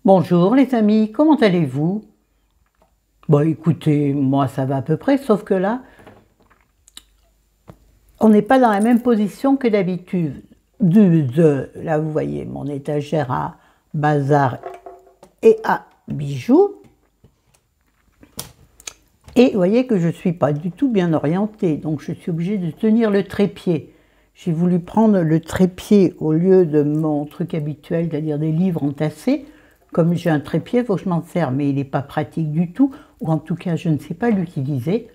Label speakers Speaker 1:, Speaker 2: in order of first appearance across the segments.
Speaker 1: Bonjour les amis, comment allez-vous? Bon écoutez, moi ça va à peu près, sauf que là, on n'est pas dans la même position que d'habitude. Là vous voyez mon étagère à bazar et à bijoux. Et vous voyez que je ne suis pas du tout bien orientée, donc je suis obligée de tenir le trépied. J'ai voulu prendre le trépied au lieu de mon truc habituel, c'est-à-dire des livres entassés. Comme j'ai un trépied, il faut que je m'en serve, mais il n'est pas pratique du tout, ou en tout cas je ne sais pas l'utiliser.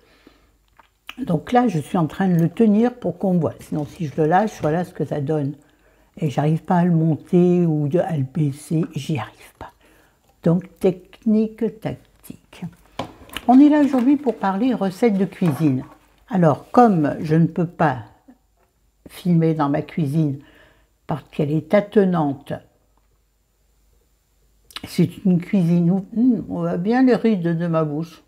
Speaker 1: Donc là, je suis en train de le tenir pour qu'on voit. Sinon, si je le lâche, voilà ce que ça donne. Et j'arrive pas à le monter ou à le baisser, j'y arrive pas. Donc technique, tactique. On est là aujourd'hui pour parler recettes de cuisine. Alors, comme je ne peux pas filmer dans ma cuisine parce qu'elle est attenante, c'est une cuisine où on voit bien les rides de ma bouche.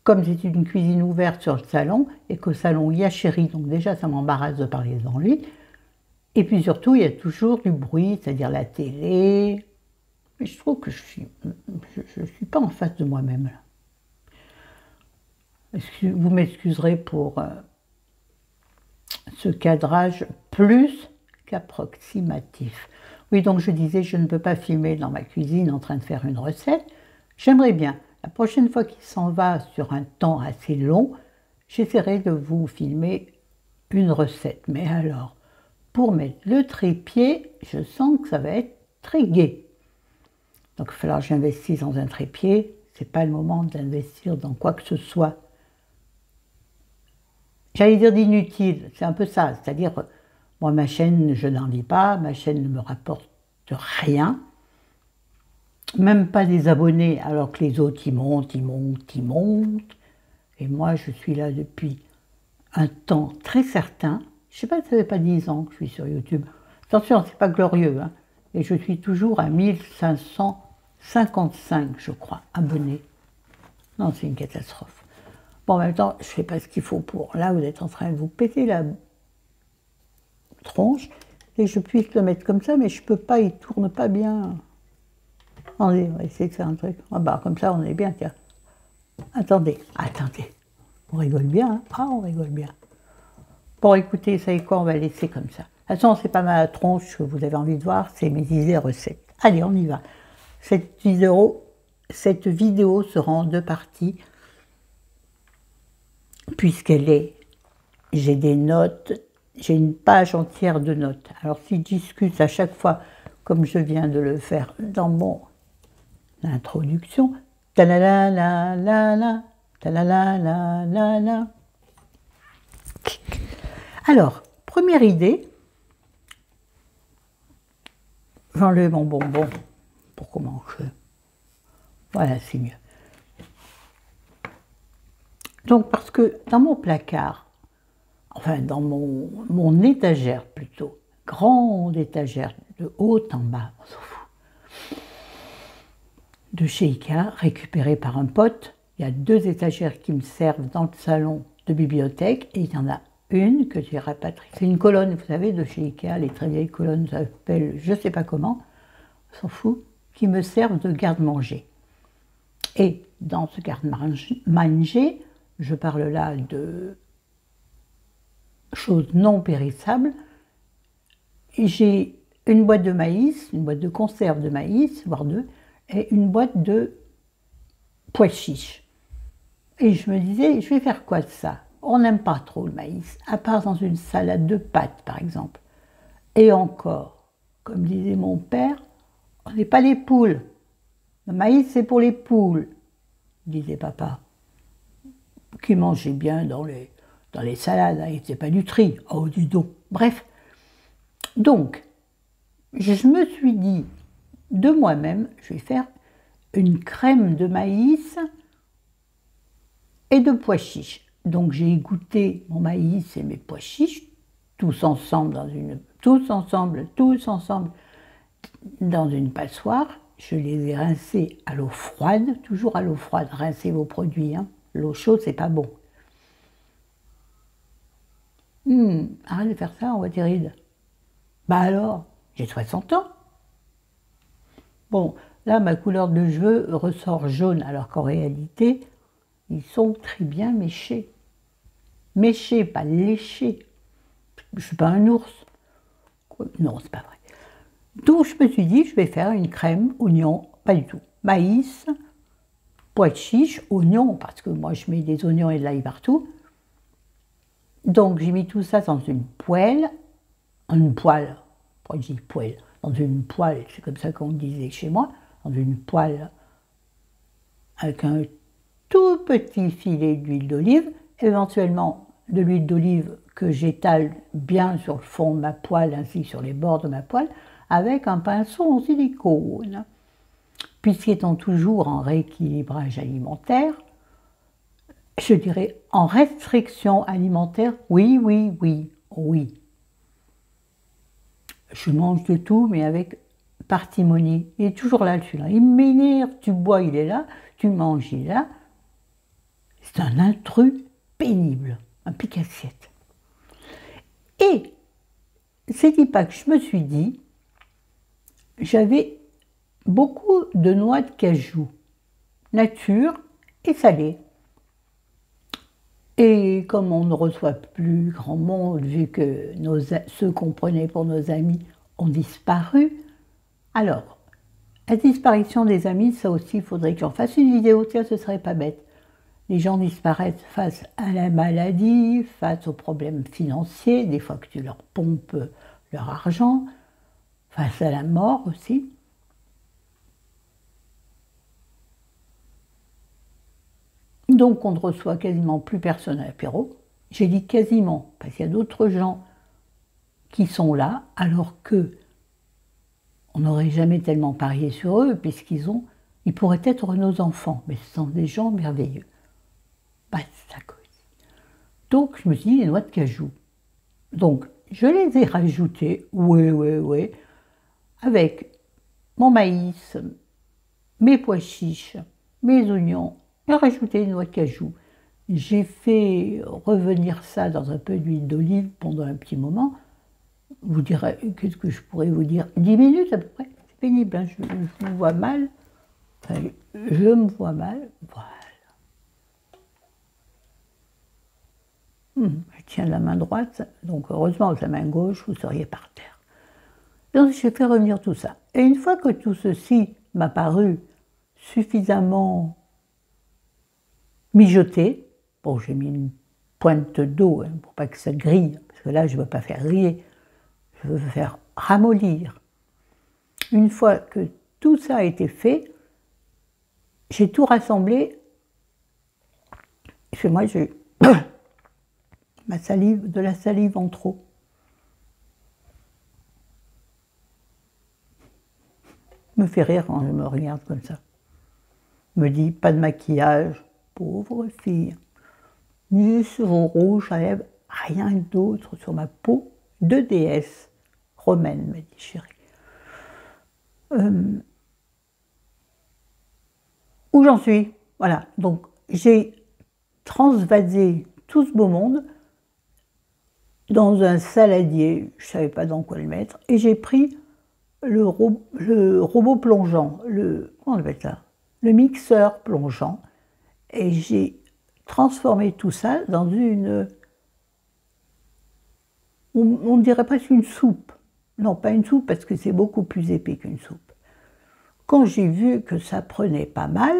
Speaker 1: Comme c'est une cuisine ouverte sur le salon et qu'au salon il y a chéri, donc déjà ça m'embarrasse de parler devant lui. Et puis surtout, il y a toujours du bruit, c'est-à-dire la télé. Mais je trouve que je suis pas en face de moi-même. Vous m'excuserez pour ce cadrage plus qu'approximatif. Oui, donc je disais, je ne peux pas filmer dans ma cuisine en train de faire une recette. J'aimerais bien, la prochaine fois qu'il s'en va sur un temps assez long, j'essaierai de vous filmer une recette. Mais alors, pour mettre le trépied, je sens que ça va être très gai. Donc il va falloir que j'investisse dans un trépied. Ce n'est pas le moment d'investir dans quoi que ce soit. J'allais dire d'inutile, c'est un peu ça. C'est-à-dire, moi ma chaîne, je n'en lis pas, ma chaîne ne me rapporte rien. Même pas des abonnés, alors que les autres, ils montent, ils montent, ils montent. Et moi, je suis là depuis un temps très certain. Je ne sais pas, ça fait pas 10 ans que je suis sur YouTube. Attention, c'est pas glorieux, hein. Et je suis toujours à 1555, je crois, abonnés. Non, c'est une catastrophe. Bon, en même temps, je ne sais pas ce qu'il faut pour. Là, vous êtes en train de vous péter la tronche. Et je puisse le mettre comme ça, mais je ne peux pas, il ne tourne pas bien. Attendez, on va essayer de faire un truc. Ah bah, comme ça, on est bien, tiens. Attendez, attendez. On rigole bien, hein? Ah, on rigole bien. Bon, écoutez, vous savez quoi, on va laisser comme ça. De toute façon, c'est pas ma tronche que vous avez envie de voir, c'est mes idées recettes. Allez, on y va. Cette vidéo sera en deux parties, puisqu'elle est, j'ai des notes, j'ai une page entière de notes. Alors, si je discute à chaque fois, comme je viens de le faire dans mon introduction, ta la la la la la, ta la la la la la. Alors, première idée, j'enlève mon bonbon pour commencer. Voilà, c'est mieux. Donc, parce que dans mon placard, enfin dans mon étagère plutôt, grande étagère, de haut en bas, on s'en fout, de chez Ikea, récupérée par un pote, il y a deux étagères qui me servent dans le salon de bibliothèque, et il y en a une que j'ai rapatriée. C'est une colonne, vous savez, de chez Ikea, les très vieilles colonnes, ça s'appelle je ne sais pas comment, on s'en fout, qui me servent de garde-manger. Et dans ce garde-manger, je parle là de choses non périssables, j'ai une boîte de maïs, une boîte de conserve de maïs, voire deux, et une boîte de pois chiches. Et je me disais, je vais faire quoi de ça? On n'aime pas trop le maïs, à part dans une salade de pâtes, par exemple. Et encore, comme disait mon père, on n'est pas les poules. Le maïs, c'est pour les poules, disait papa, qui mangeait bien dans les salades, hein, il n'était pas du tri. Oh, dis donc. Bref. Donc, je me suis dit, de moi-même, je vais faire une crème de maïs et de pois chiches. Donc j'ai égoutté mon maïs et mes pois chiches, tous ensemble dans une passoire. Je les ai rincés à l'eau froide, toujours à l'eau froide. Rincez vos produits, hein. L'eau chaude, c'est pas bon. Arrête de faire ça, on voit tes rides. Bah alors, j'ai 60 ans. Bon, là, ma couleur de cheveux ressort jaune, alors qu'en réalité, ils sont très bien méchés. Méchés, pas léchés. Je ne suis pas un ours. Non, c'est pas vrai. Donc, je me suis dit, je vais faire une crème oignon, pas du tout. Maïs, pois chiche, oignon, parce que moi, je mets des oignons et de l'ail partout. Donc, j'ai mis tout ça dans une poêle, pourquoi je dis poêle, dans une poêle, c'est comme ça qu'on disait chez moi, dans une poêle avec un tout petit filet d'huile d'olive, éventuellement de l'huile d'olive que j'étale bien sur le fond de ma poêle, ainsi que sur les bords de ma poêle, avec un pinceau en silicone. Puisqu'étant toujours en rééquilibrage alimentaire, je dirais en restriction alimentaire, oui, oui, oui, oui. Je mange de tout, mais avec parcimonie. Il est toujours là, celui-là. Il m'énerve, tu bois, il est là, tu manges, il est là. C'est un intrus pénible, un pique-assiette. Et c'est dit pas que je me suis dit, j'avais beaucoup de noix de cajou, nature et salée. Et comme on ne reçoit plus grand monde, vu que ceux qu'on prenait pour nos amis ont disparu, alors, la disparition des amis, ça aussi, il faudrait que j'en fasse une vidéo, tiens, ce serait pas bête. Les gens disparaissent face à la maladie, face aux problèmes financiers, des fois que tu leur pompes leur argent, face à la mort aussi. Donc on ne reçoit quasiment plus personne à l'apéro. J'ai dit quasiment, parce qu'il y a d'autres gens qui sont là, alors que on n'aurait jamais tellement parié sur eux, ils pourraient être nos enfants, mais ce sont des gens merveilleux. Pas ça. Donc je me suis dit les noix de cajou. Donc je les ai rajoutées, oui, avec mon maïs, mes pois chiches, mes oignons, et rajouté les noix de cajou. J'ai fait revenir ça dans un peu d'huile d'olive pendant un petit moment. Vous direz, qu'est-ce que je pourrais vous dire? 10 minutes à peu près. C'est pénible, hein, je me vois mal. Enfin, je me vois mal. Voilà. Je tiens la main droite, donc heureusement avec la main gauche, vous seriez par terre. Donc j'ai fait revenir tout ça. Et une fois que tout ceci m'a paru suffisamment mijoté, bon j'ai mis une pointe d'eau hein, pour pas que ça grille, parce que là je ne veux pas faire griller, je veux faire ramollir. Une fois que tout ça a été fait, j'ai tout rassemblé, et moi j'ai de la salive en trop. Me fait rire quand je me regarde comme ça. Me dit, pas de maquillage, pauvre fille. Ni sur un rouge à lèvres, rien d'autre sur ma peau de déesse romaine, me dit chérie. Où j'en suis? Voilà, donc j'ai transvasé tout ce beau monde dans un saladier, je ne savais pas dans quoi le mettre, et j'ai pris le robot plongeant, comment on appelle ça? Le mixeur plongeant, et j'ai transformé tout ça dans on dirait presque une soupe. Non, pas une soupe, parce que c'est beaucoup plus épais qu'une soupe. Quand j'ai vu que ça prenait pas mal,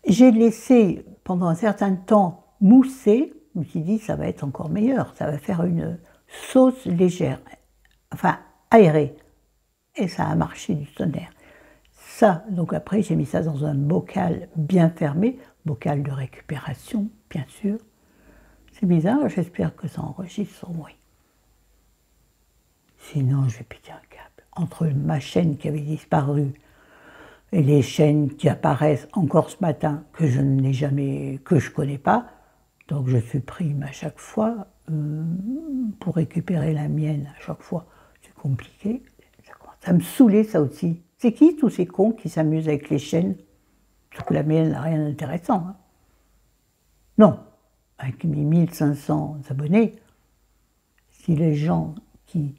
Speaker 1: j'ai laissé pendant un certain temps mousser. Je me suis dit, ça va être encore meilleur, ça va faire une sauce légère, enfin aérée. Et ça a marché du tonnerre. Ça, donc après, j'ai mis ça dans un bocal bien fermé, bocal de récupération, bien sûr. C'est bizarre, j'espère que ça enregistre son bruit. Sinon, je vais péter un câble. Entre ma chaîne qui avait disparu et les chaînes qui apparaissent encore ce matin, que je n'ai jamais, que je ne connais pas, donc je supprime à chaque fois pour récupérer la mienne à chaque fois. C'est compliqué. Ça me saoulait ça aussi. C'est qui tous ces cons qui s'amusent avec les chaînes? Parce que la mienne n'a rien d'intéressant. Hein. Non, avec mes 1500 abonnés, si les gens qui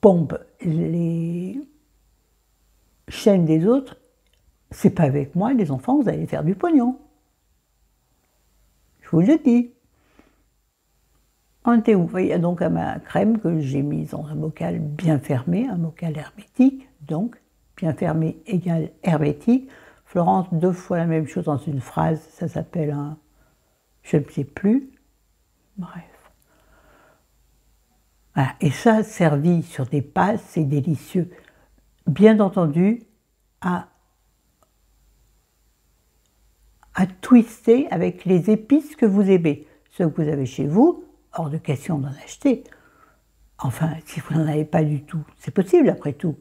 Speaker 1: pompent les chaîne des autres, c'est pas avec moi, les enfants, vous allez faire du pognon. Je vous le dis. On était où? Il y a donc ma crème que j'ai mise dans un bocal bien fermé, un bocal hermétique, donc bien fermé égale hermétique. Florence, 2 fois la même chose dans une phrase, ça s'appelle un... je ne sais plus. Bref. Voilà. Et ça, servi sur des pâtes, c'est délicieux. Bien entendu, à twister avec les épices que vous aimez. Ceux que vous avez chez vous, hors de question d'en acheter. Enfin, si vous n'en avez pas du tout, c'est possible après tout.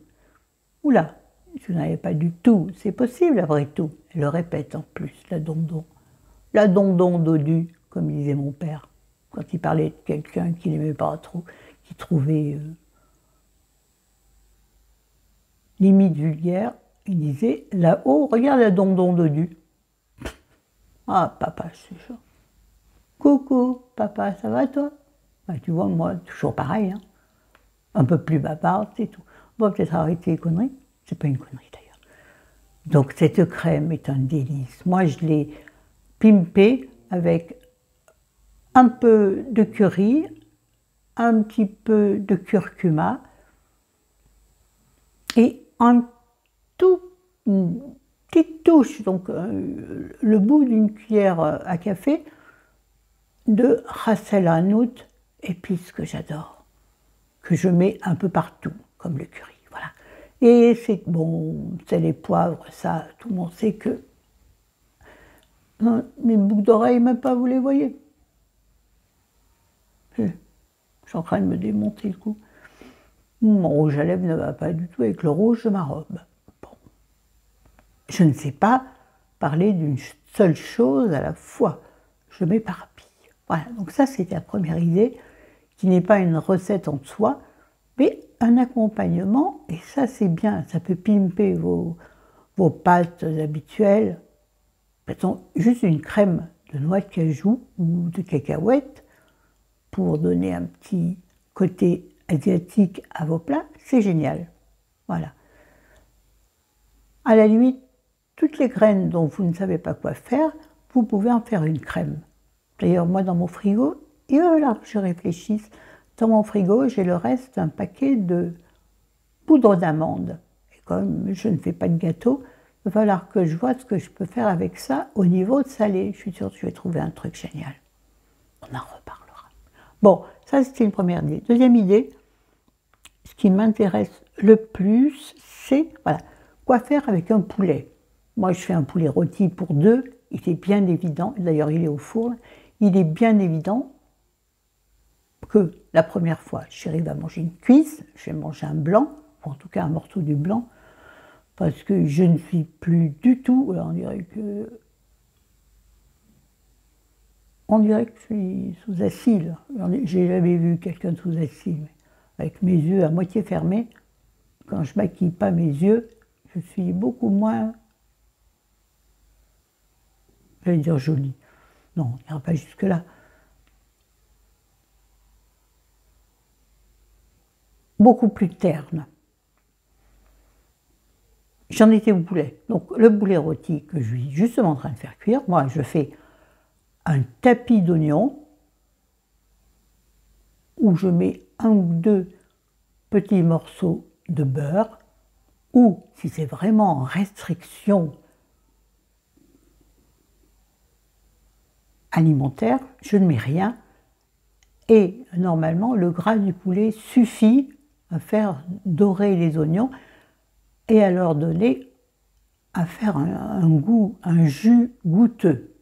Speaker 1: Oula, si vous n'en avez pas du tout, c'est possible après tout. Je le répète en plus, la dondon. La dondon dodue, comme disait mon père, quand il parlait de quelqu'un qu'il n'aimait pas trop, qu'il trouvait limite vulgaire, il disait « Là-haut, regarde la dondon dodue ». Ah, papa, c'est ça. Coucou, papa, ça va toi? Bah, tu vois, moi, toujours pareil, hein. Un peu plus bavarde, c'est tout. On va peut-être arrêter les conneries. C'est pas une connerie d'ailleurs. Donc cette crème est un délice. Moi, je l'ai pimpée avec un peu de curry, un petit peu de curcuma et une petite touche, donc le bout d'une cuillère à café de ras el hanout, épice que j'adore, que je mets un peu partout, comme le curry, voilà. Et c'est bon, sel et poivre, ça, tout le monde sait que... Non, mes boucles d'oreilles, même pas, vous les voyez. Je suis en train de me démonter le cou. Mon rouge à lèvres ne va pas du tout avec le rouge de ma robe. Bon. Je ne sais pas parler d'une seule chose à la fois. Je m'éparpille. Voilà, donc ça c'était la première idée, qui n'est pas une recette en soi, mais un accompagnement, et ça c'est bien, ça peut pimper vos pâtes habituelles. Mettons juste une crème de noix de cajou ou de cacahuètes pour donner un petit côté asiatique à vos plats, c'est génial. Voilà. À la limite, toutes les graines dont vous ne savez pas quoi faire, vous pouvez en faire une crème. D'ailleurs, moi, dans mon frigo, il va falloir que je réfléchisse. Dans mon frigo, j'ai le reste d'un paquet de poudre d'amande. Et comme je ne fais pas de gâteau, il va falloir que je vois ce que je peux faire avec ça au niveau de salé. Je suis sûre que je vais trouver un truc génial. On en reparlera. Bon, ça c'était une première idée. Deuxième idée, ce qui m'intéresse le plus, c'est voilà, quoi faire avec un poulet. Moi, je fais un poulet rôti pour 2, il est bien évident, d'ailleurs il est au four, il est bien évident que la première fois, j'arrive à manger une cuisse, je vais manger un blanc, ou en tout cas un morceau du blanc, parce que je ne suis plus du tout, on dirait que je suis sous acide. J'ai jamais vu quelqu'un sous acide, avec mes yeux à moitié fermés. Quand je maquille pas mes yeux, je suis beaucoup moins, j'allais dire jolie. Non, on n'ira pas jusque-là. Beaucoup plus terne. J'en étais au boulet. Donc le boulet rôti que je suis justement en train de faire cuire, moi je fais un tapis d'oignons où je mets 1 ou 2 petits morceaux de beurre, ou si c'est vraiment en restriction alimentaire, je ne mets rien. Et normalement, le gras du poulet suffit à faire dorer les oignons et à leur donner, à faire un goût, un jus goûteux.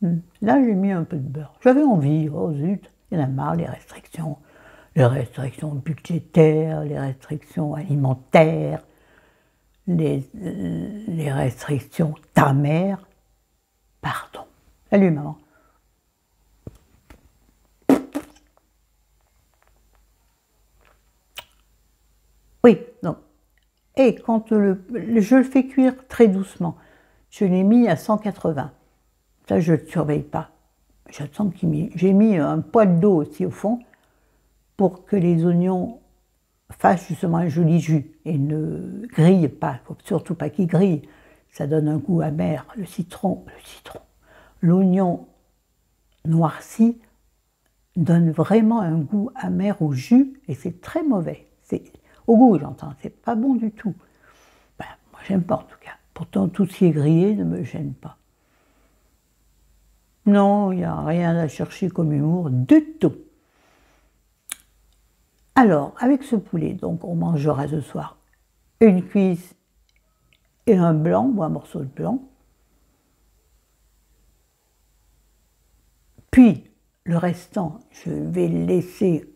Speaker 1: Là, j'ai mis un peu de beurre. J'avais envie, oh zut, il y en a marre, les restrictions budgétaires, les restrictions alimentaires, les restrictions ta mère. Pardon. Salut maman. Oui, donc, et quand je le fais cuire très doucement, je l'ai mis à 180. Ça, je ne le surveille pas. J'attends qu'il j'ai mis un poil d'eau aussi au fond pour que les oignons fasse justement un joli jus et ne grille pas, faut surtout pas qu'il grille, ça donne un goût amer. L'oignon noirci donne vraiment un goût amer au jus et c'est très mauvais. Au goût, j'entends, c'est pas bon du tout. Ben, moi, j'aime pas en tout cas. Pourtant, tout ce qui est grillé ne me gêne pas. Non, il n'y a rien à chercher comme humour du tout. Alors, avec ce poulet, donc on mangera ce soir une cuisse et un blanc, ou un morceau de blanc. Puis, le restant, je vais le laisser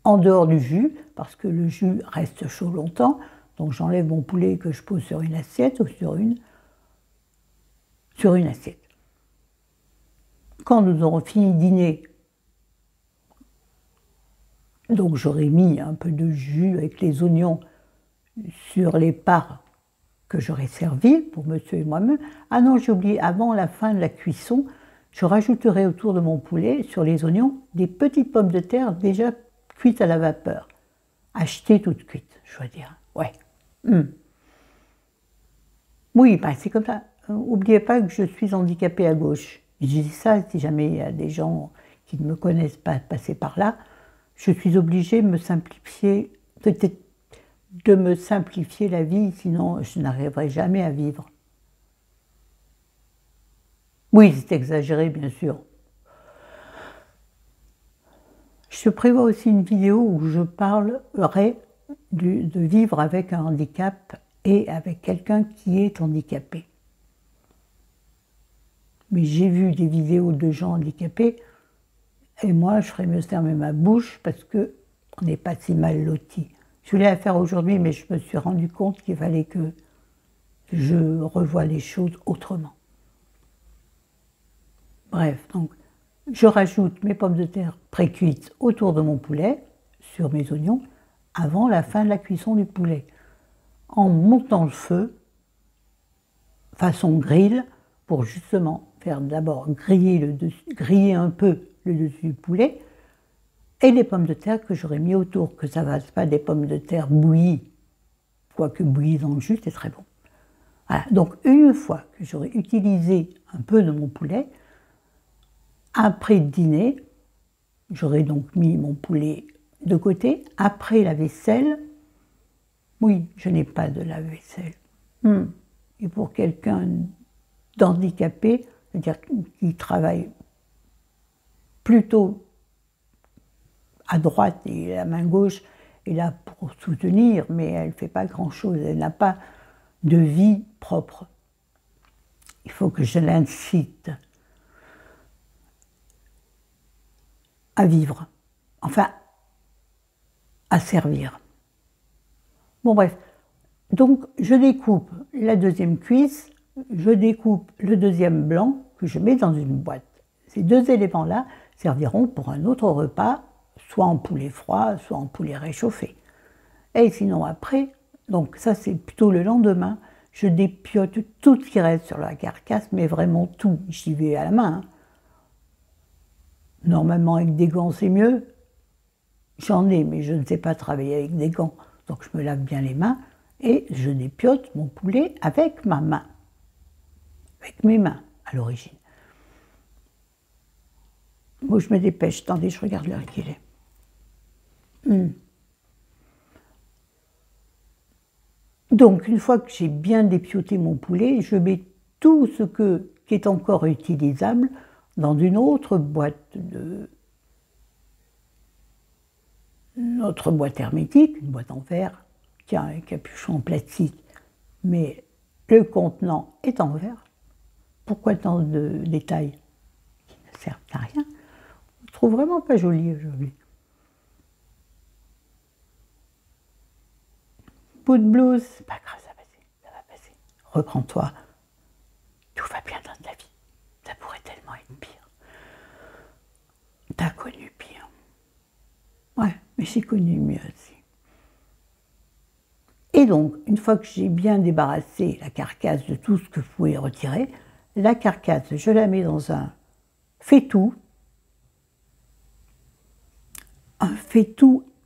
Speaker 1: en dehors du jus, parce que le jus reste chaud longtemps. Donc j'enlève mon poulet que je pose sur une assiette ou sur une assiette. Quand nous aurons fini de dîner, donc j'aurai mis un peu de jus avec les oignons sur les parts que j'aurai servies pour monsieur et moi-même. Ah non, j'ai oublié, avant la fin de la cuisson, je rajouterai autour de mon poulet, sur les oignons, des petites pommes de terre déjà cuites à la vapeur. Achetées toutes cuites, je dois dire. Ouais. Oui, ben c'est comme ça. N'oubliez pas que je suis handicapée à gauche. Je dis ça si jamais il y a des gens qui ne me connaissent pas passer par là. Je suis obligée de me simplifier, peut-être de me simplifier la vie, sinon je n'arriverai jamais à vivre. Oui, c'est exagéré, bien sûr. Je prévois aussi une vidéo où je parlerai de vivre avec un handicap et avec quelqu'un qui est handicapé. Mais j'ai vu des vidéos de gens handicapés et moi, je ferais mieux fermer ma bouche parce qu'on n'est pas si mal lotis. Je voulais la faire aujourd'hui, mais je me suis rendu compte qu'il fallait que je revoie les choses autrement. Bref, donc, je rajoute mes pommes de terre pré-cuites autour de mon poulet, sur mes oignons, avant la fin de la cuisson du poulet. En montant le feu, façon grill, pour justement faire d'abord griller un peu le dessus du poulet, et les pommes de terre que j'aurais mis autour, que ça ne fasse pas des pommes de terre bouillies, quoique bouillies dans le jus, c'est très bon. Voilà, donc une fois que j'aurai utilisé un peu de mon poulet, après le dîner, j'aurai donc mis mon poulet de côté. Après la vaisselle, oui, je n'ai pas de lave-vaisselle. Et pour quelqu'un d'handicapé, c'est-à-dire qui travaille plutôt à droite et la main gauche est là pour soutenir, mais elle ne fait pas grand-chose, elle n'a pas de vie propre. Il faut que je l'incite à vivre, enfin, à servir. Bon bref, donc je découpe la deuxième cuisse, je découpe le deuxième blanc que je mets dans une boîte. Ces deux éléments-là serviront pour un autre repas, soit en poulet froid, soit en poulet réchauffé. Et sinon après, donc ça c'est plutôt le lendemain, je dépiote tout ce qui reste sur la carcasse, mais vraiment tout, j'y vais à la main. Normalement, avec des gants, c'est mieux. J'en ai, mais je ne sais pas travailler avec des gants. Donc, je me lave bien les mains et je dépiote mon poulet avec ma main. Avec mes mains, à l'origine. Bon, je me dépêche. Attendez, je regarde l'heure qu'il est. Donc, une fois que j'ai bien dépioté mon poulet, je mets tout ce qui est encore utilisable dans une autre boîte notre boîte hermétique, une boîte en verre, qui a un capuchon en plastique, mais le contenant est en verre. Pourquoi tant de détails qui ne servent à rien? Je trouve vraiment pas joli aujourd'hui. Bout de blouse, c'est pas grave, ça va passer, ça va passer. Reprends-toi, tout va bien dans ta vie. Ça pourrait tellement être pire. T'as connu pire. Ouais, mais j'ai connu mieux aussi. Et donc, une fois que j'ai bien débarrassé la carcasse de tout ce que vous pouvez retirer, la carcasse, je la mets dans un faitout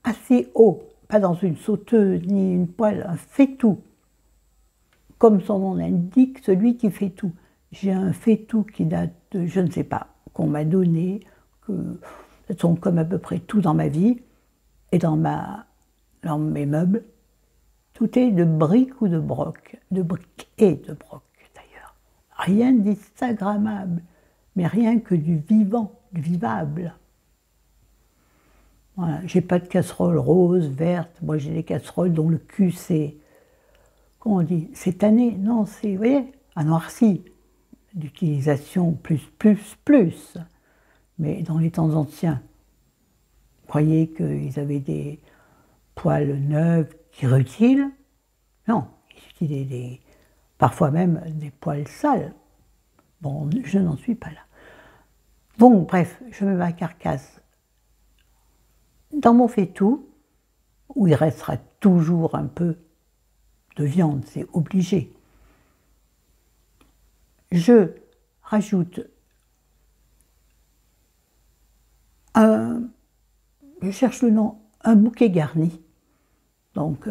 Speaker 1: assez haut pas dans une sauteuse ni une poêle, un fait-tout. Comme son nom l'indique, celui qui fait tout. J'ai un fait-tout qui date de, je ne sais pas, qu'on m'a donné, que ce sont comme à peu près tout dans ma vie, et dans mes meubles. Tout est de briques ou de broc, de briques et de broc d'ailleurs. Rien d'Instagrammable, mais rien que du vivant, du vivable. Voilà. J'ai pas de casserole rose, verte, moi j'ai des casseroles dont le cul c'est, comment on dit, c'est tanné, non, c'est, vous voyez, un noirci, d'utilisation plus, mais dans les temps anciens. Vous croyez qu'ils avaient des poêles neuves qui rutilent? Non, ils utilisaient parfois même des poêles sales. Bon, je n'en suis pas là. Donc, bref, je mets ma carcasse dans mon fait-tout, où il restera toujours un peu de viande, c'est obligé. Je rajoute je cherche le nom, un bouquet garni. Donc,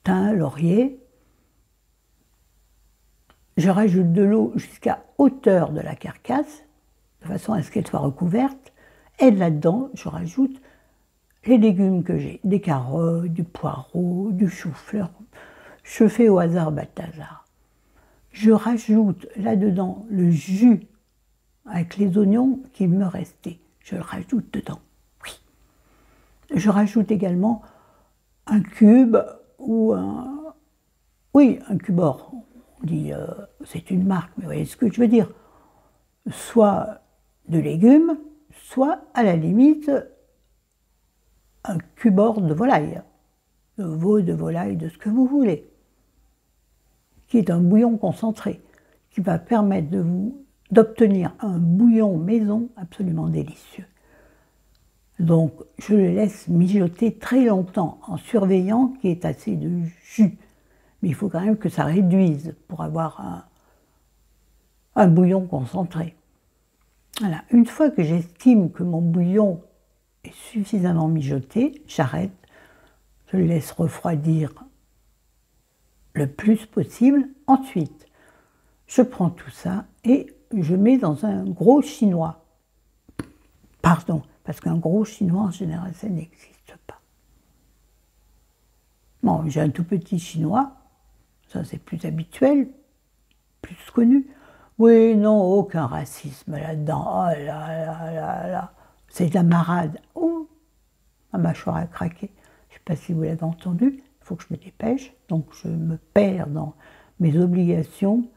Speaker 1: thym, laurier. Je rajoute de l'eau jusqu'à hauteur de la carcasse, de façon à ce qu'elle soit recouverte. Et là-dedans, je rajoute les légumes que j'ai, des carottes, du poireau, du chou-fleur. Je fais au hasard Balthazar. Je rajoute là-dedans le jus avec les oignons qui me restaient. Je le rajoute dedans, oui. Je rajoute également un cube ou un... Oui, un cubord. On dit, c'est une marque, mais vous voyez ce que je veux dire. Soit de légumes, soit à la limite un cubord de volaille, de veau, de volaille, de ce que vous voulez, qui est un bouillon concentré, qui va permettre d'obtenir un bouillon maison absolument délicieux. Donc je le laisse mijoter très longtemps en surveillant qu'il y ait assez de jus. Mais il faut quand même que ça réduise pour avoir un bouillon concentré. Voilà. Une fois que j'estime que mon bouillon est suffisamment mijoté, j'arrête, je le laisse refroidir le plus possible. Ensuite, je prends tout ça et je mets dans un gros chinois. Pardon, parce qu'un gros chinois, en général, ça n'existe pas. Bon, j'ai un tout petit chinois, ça c'est plus habituel, plus connu. Oui, non, aucun racisme là-dedans. Oh là là là là, c'est de la marade. Oh, ma mâchoire a craqué. Je ne sais pas si vous l'avez entendu, il faut que je me dépêche. Donc je me perds dans mes obligations.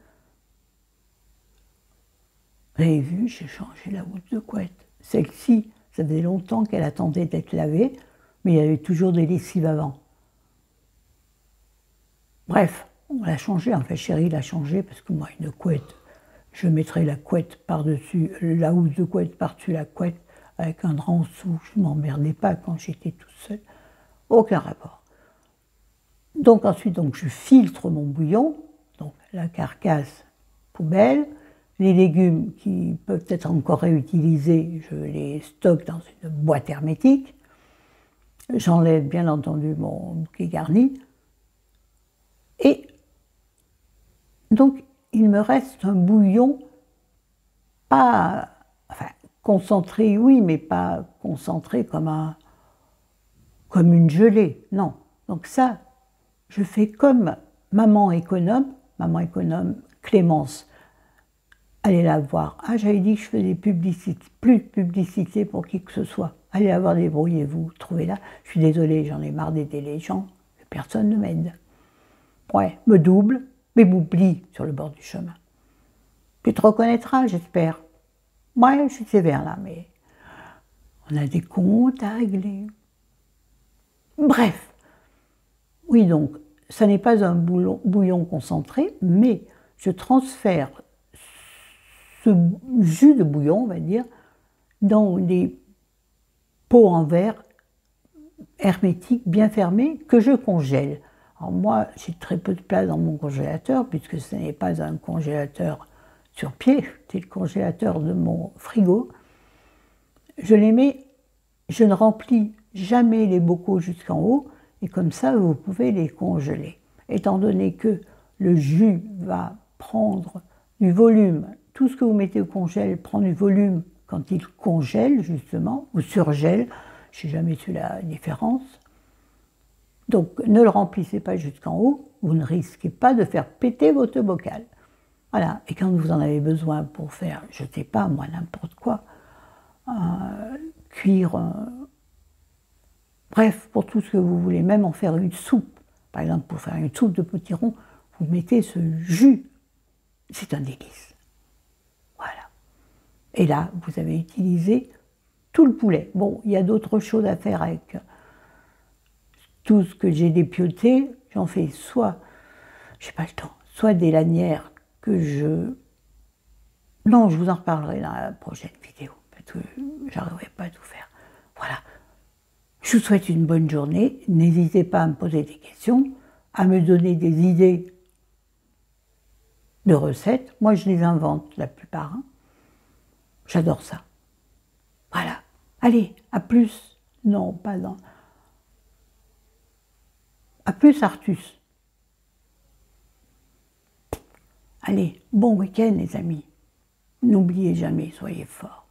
Speaker 1: Vous avez vu, j'ai changé la housse de couette. Celle-ci, ça faisait longtemps qu'elle attendait d'être lavée, mais il y avait toujours des lessives avant. Bref, on l'a changée, enfin chérie l'a changée, parce que moi, une couette, je mettrais la couette par-dessus, la housse de couette par-dessus la couette, avec un drap en dessous. Je ne m'emmerdais pas quand j'étais toute seule. Aucun rapport. Donc ensuite, je filtre mon bouillon, donc la carcasse, poubelle, les légumes qui peuvent être encore réutilisés, je les stocke dans une boîte hermétique. J'enlève bien entendu mon bouquet garni. Et donc, il me reste un bouillon pas, enfin, concentré, oui, mais pas concentré comme une gelée, non. Donc ça, je fais comme maman économe Clémence. Allez la voir. Ah, j'avais dit que je faisais plus de publicité pour qui que ce soit. Allez la voir, débrouillez-vous, trouvez-la. Je suis désolée, j'en ai marre d'aider les gens, personne ne m'aide. Ouais, me double, mais m'oublie sur le bord du chemin. Tu te reconnaîtras, j'espère. Ouais, je suis sévère là, mais on a des comptes à régler. Bref. Oui, donc, ça n'est pas un bouillon concentré, mais je transfère ce jus de bouillon, on va dire, dans des pots en verre hermétiques, bien fermés, que je congèle. Alors moi, j'ai très peu de place dans mon congélateur, puisque ce n'est pas un congélateur sur pied, c'est le congélateur de mon frigo. Je les mets, je ne remplis jamais les bocaux jusqu'en haut, Et comme ça, vous pouvez les congeler. Étant donné que le jus va prendre du volume, tout ce que vous mettez au congèle prend du volume quand il congèle, justement, ou surgèle. Je n'ai jamais su la différence. Donc, ne le remplissez pas jusqu'en haut. Vous ne risquez pas de faire péter votre bocal. Voilà. Et quand vous en avez besoin pour faire, je ne sais pas, moi, n'importe quoi, cuire, bref, pour tout ce que vous voulez, même en faire une soupe. Par exemple, pour faire une soupe de potiron, vous mettez ce jus. C'est un délice. Voilà. Et là, vous avez utilisé tout le poulet. Bon, il y a d'autres choses à faire avec tout ce que j'ai dépioté. J'en fais soit, je n'ai pas le temps, soit des lanières que je... Non, je vous en reparlerai dans la prochaine vidéo, parce que j'arriverai pas à tout faire. Voilà. Je vous souhaite une bonne journée. N'hésitez pas à me poser des questions, à me donner des idées de recettes. Moi, je les invente la plupart. Hein. J'adore ça. Voilà. Allez, à plus. Non, pas dans... À plus, Artus. Allez, bon week-end, les amis. N'oubliez jamais, soyez forts.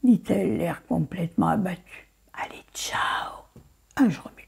Speaker 1: Dit-elle, l'air complètement abattu. Allez, ciao. Ah, je remets.